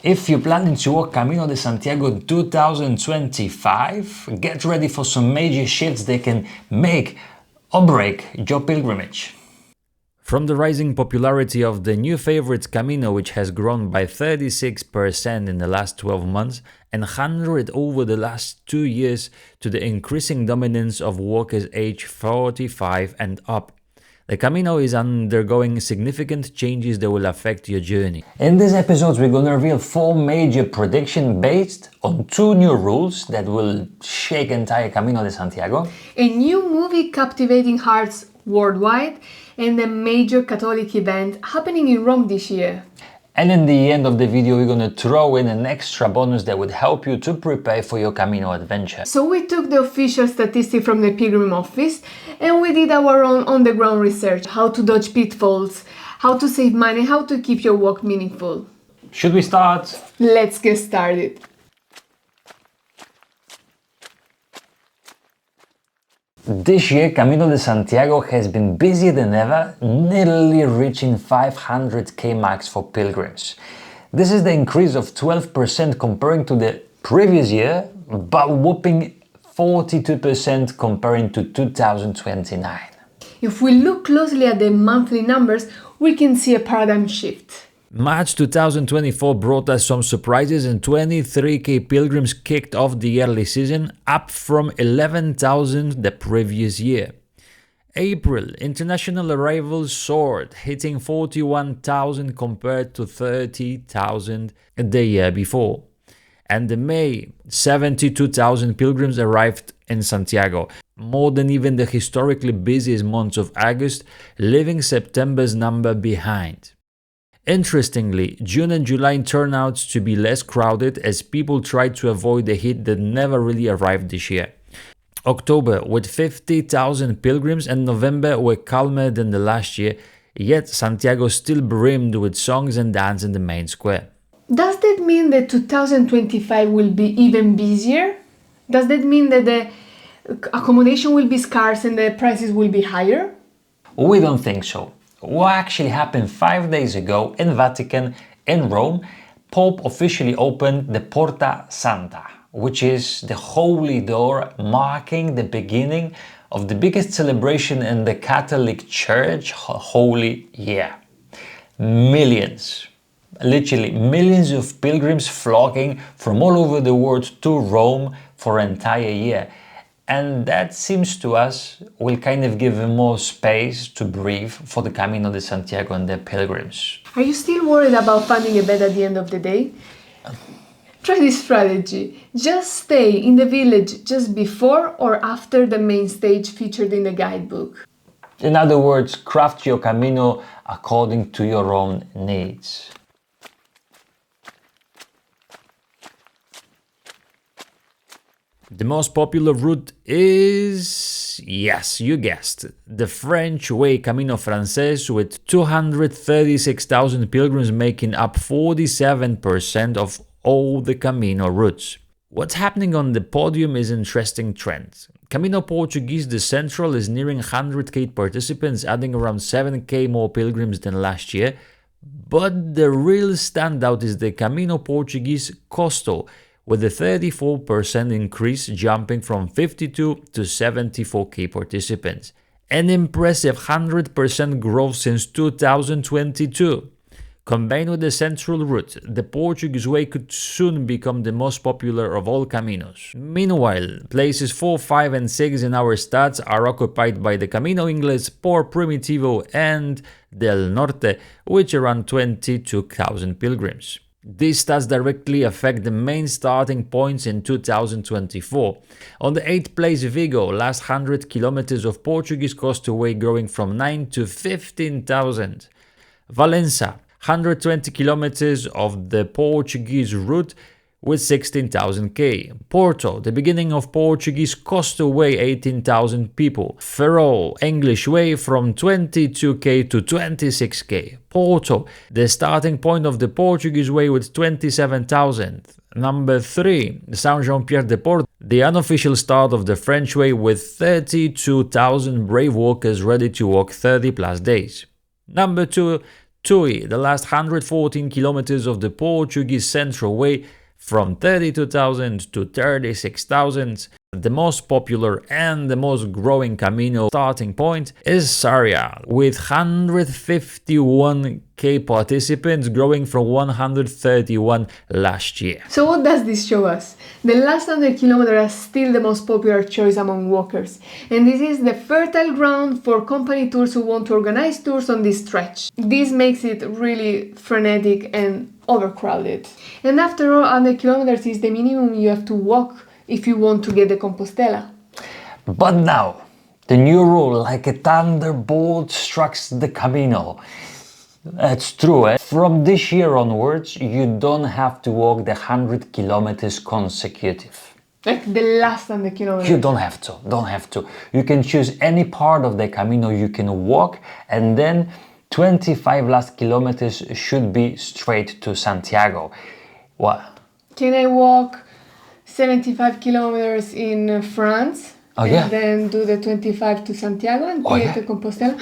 If you're planning to walk Camino de Santiago 2025, get ready for some major shifts that can make or break your pilgrimage. From the rising popularity of the new favorite Camino, which has grown by 36% in the last 12 months and 100 over the last 2 years, to the increasing dominance of walkers aged 45 and up, the Camino is undergoing significant changes that will affect your journey. In this episode, we're going to reveal 4 major predictions based on 2 new rules that will shake entire Camino de Santiago. A new movie captivating hearts worldwide, and a major Catholic event happening in Rome this year. And in the end of the video, we're going to throw in an extra bonus that would help you to prepare for your Camino adventure. So we took the official statistic from the Pilgrims Office and we did our own on-the-ground research, how to dodge pitfalls, how to save money, how to keep your walk meaningful. Should we start? Let's get started. This year, Camino de Santiago has been busier than ever, nearly reaching 500k marks for pilgrims. This is the increase of 12% comparing to the previous year, but whopping 42% comparing to 2029. If we look closely at the monthly numbers, we can see a paradigm shift. March 2024 brought us some surprises and 23k pilgrims kicked off the early season, up from 11,000 the previous year. April, international arrivals soared, hitting 41,000 compared to 30,000 the year before. And in May, 72,000 pilgrims arrived in Santiago, more than even the historically busiest months of August, leaving September's number behind. Interestingly, June and July turned out to be less crowded as people tried to avoid the heat that never really arrived this year. October with 50,000 pilgrims and November were calmer than the last year, yet Santiago still brimmed with songs and dance in the main square. Does that mean that 2025 will be even busier? Does that mean that the accommodation will be scarce and the prices will be higher? We don't think so. What actually happened 5 days ago in Vatican, in Rome, Pope officially opened the Porta Santa, which is the holy door marking the beginning of the biggest celebration in the Catholic Church Holy Year. Millions, literally millions of pilgrims flocking from all over the world to Rome for an entire year. And that seems to us will kind of give more space to breathe for the Camino de Santiago and their pilgrims. Are you still worried about finding a bed at the end of the day? Try this strategy. Just stay in the village just before or after the main stage featured in the guidebook. In other words, craft your Camino according to your own needs. The most popular route is, yes, you guessed, the French way Camino Frances, with 236,000 pilgrims making up 47% of all the Camino routes. What's happening on the podium is an interesting trend. Camino Portuguese, the Central, is nearing 100k participants, adding around 7k more pilgrims than last year. But the real standout is the Camino Portuguese Coastal, with a 34% increase, jumping from 52 to 74k participants. An impressive 100% growth since 2022. Combined with the central route, the Portuguese way could soon become the most popular of all Caminos. Meanwhile, places 4, 5 and 6 in our stats are occupied by the Camino Inglés, Por Primitivo and Del Norte, which around 22,000 pilgrims. These stats directly affect the main starting points in 2024. On the 8th place, Vigo, last 100 kilometers of Portuguese coastal way growing from 9 to 15,000. Valença, 120 kilometers of the Portuguese route with 16,000k. Porto, the beginning of Portuguese coastal way, 18,000 people. Ferrol, English way, from 22k to 26k. Porto, the starting point of the Portuguese way with 27,000. Number 3, Saint Jean-Pierre de Port, the unofficial start of the French way with 32,000 brave walkers ready to walk 30 plus days. Number 2, TUI, the last 114 kilometers of the Portuguese Central Way, from 32,000 to 36,000. The most popular and the most growing Camino starting point is Sarria, with 151k participants, growing from 131 last year. So what does this show us? The last 100 kilometers are still the most popular choice among walkers, and this is the fertile ground for company tours who want to organize tours on this stretch. This makes it really frenetic and overcrowded. And after all, 100 kilometers is the minimum you have to walk if you want to get the Compostela. But now, the new rule, like a thunderbolt, strikes the Camino. That's true, eh? From this year onwards, you don't have to walk the 100 kilometers consecutive. Like the last 100 kilometers. You don't have to. You can choose any part of the Camino you can walk, and then 25 last kilometers should be straight to Santiago. What? Can I walk 75 kilometers in France and then do the 25 to Santiago and get the Compostela?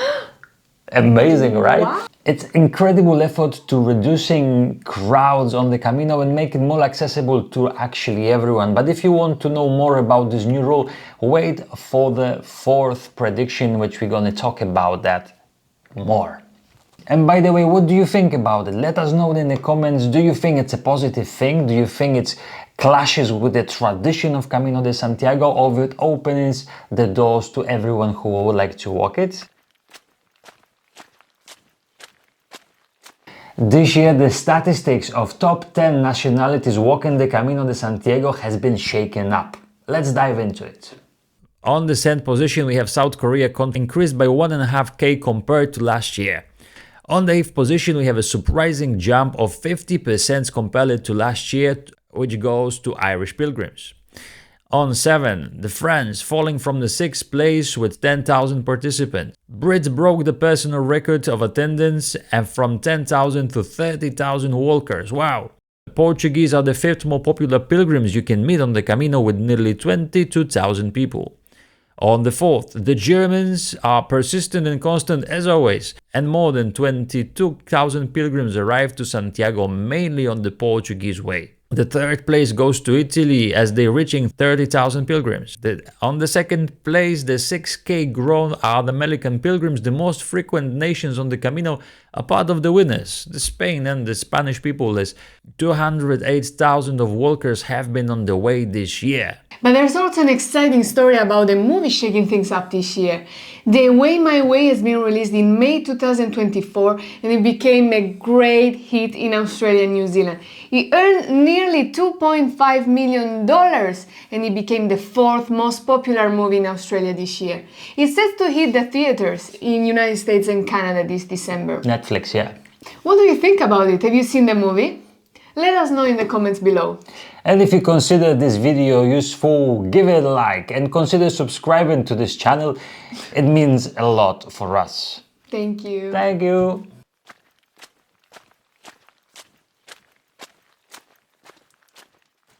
Amazing, right? Wow. It's incredible effort to reducing crowds on the Camino and make it more accessible to actually everyone. But if you want to know more about this new rule, wait for the fourth prediction, which we're going to talk about that more. And by the way, what do you think about it? Let us know in the comments. Do you think it's a positive thing? Do you think it clashes with the tradition of Camino de Santiago, or it opens the doors to everyone who would like to walk it? This year, the statistics of top 10 nationalities walking the Camino de Santiago has been shaken up. Let's dive into it. On the 10th position, we have South Korea, increased by 1.5k compared to last year. On the 8th position, we have a surprising jump of 50% compared to last year, which goes to Irish pilgrims. On 7, the French, falling from the 6th place with 10,000 participants. Brits broke the personal record of attendance and from 10,000 to 30,000 walkers. Wow! The Portuguese are the 5th most popular pilgrims you can meet on the Camino, with nearly 22,000 people. On the 4th, the Germans are persistent and constant as always, and more than 22,000 pilgrims arrived to Santiago, mainly on the Portuguese way. The 3rd place goes to Italy, as they're reaching 30,000 pilgrims. On the 2nd place, the 6k grown are the American pilgrims, the most frequent nations on the Camino, are part of the winners. The Spain and the Spanish people, as 208,000 of walkers have been on the way this year. But there's also an exciting story about the movie shaking things up this year. The Way My Way has been released in May 2024 and it became a great hit in Australia and New Zealand. It earned nearly $2.5 million and it became the 4th most popular movie in Australia this year. It's set to hit the theaters in United States and Canada this December. Netflix, yeah. What do you think about it? Have you seen the movie? Let us know in the comments below. And if you consider this video useful, give it a like and consider subscribing to this channel. It means a lot for us. Thank you. Thank you.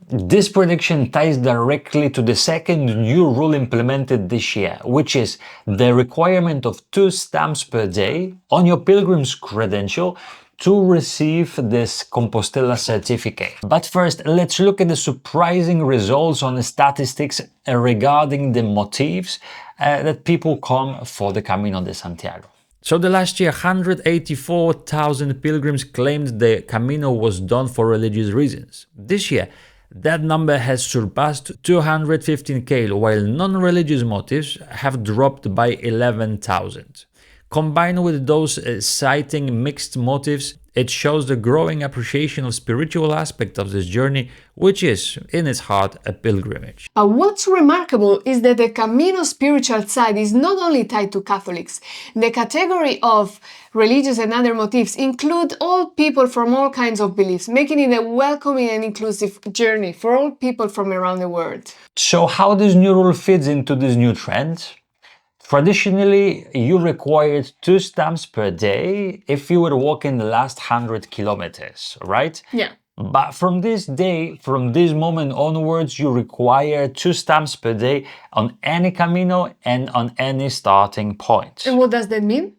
This prediction ties directly to the second new rule implemented this year, which is the requirement of 2 stamps per day on your pilgrim's credential to receive this Compostela certificate. But first, let's look at the surprising results on the statistics regarding the motifs that people come for the Camino de Santiago. So the last year, 184,000 pilgrims claimed the Camino was done for religious reasons. This year, that number has surpassed 215k, while non-religious motifs have dropped by 11,000. Combined with those citing mixed motives, it shows the growing appreciation of spiritual aspect of this journey, which is, in its heart, a pilgrimage. But what's remarkable is that the Camino spiritual side is not only tied to Catholics. The category of religious and other motifs include all people from all kinds of beliefs, making it a welcoming and inclusive journey for all people from around the world. So how this new rule fits into this new trend? Traditionally, you required 2 stamps per day if you were walking the last 100 kilometers, right? Yeah. But from this moment onwards, you require 2 stamps per day on any Camino and on any starting point. And what does that mean?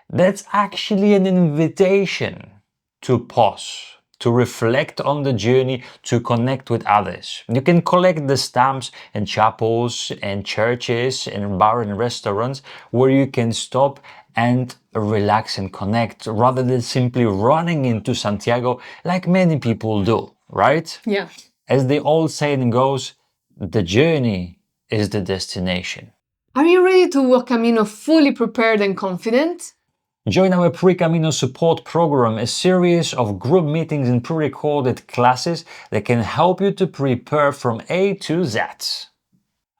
That's actually an invitation to pause, to reflect on the journey, to connect with others. You can collect the stamps in chapels and churches and bars and restaurants where you can stop and relax and connect rather than simply running into Santiago like many people do, right? Yeah. As the old saying goes, the journey is the destination. Are you ready to walk Camino fully prepared and confident? Join our Pre-Camino support program, a series of group meetings and pre-recorded classes that can help you to prepare from A to Z.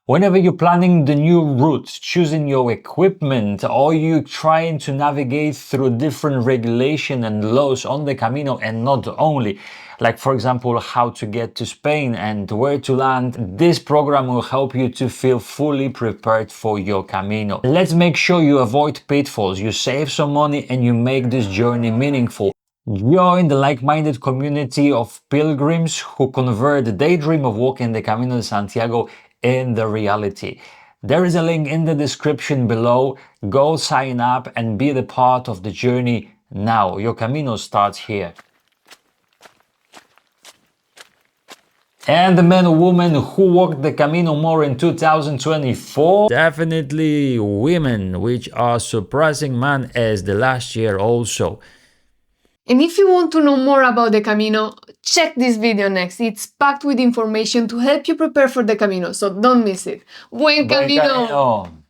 Whenever you're planning the new route, choosing your equipment, or you trying to navigate through different regulations and laws on the Camino, and not only, like for example how to get to Spain and where to land, this program will help you to feel fully prepared for your Camino. Let's make sure you avoid pitfalls, you save some money and you make this journey meaningful. Join the like-minded community of pilgrims who convert the daydream of walking the Camino de Santiago in the reality. There is a link in the description below. Go sign up and be the part of the journey now. Your Camino starts here. And the men or women who walked the Camino more in 2024? Definitely women, which are surprising man as the last year also. And if you want to know more about the Camino, check this video next. It's packed with information to help you prepare for the Camino, so don't miss it. Buen Camino!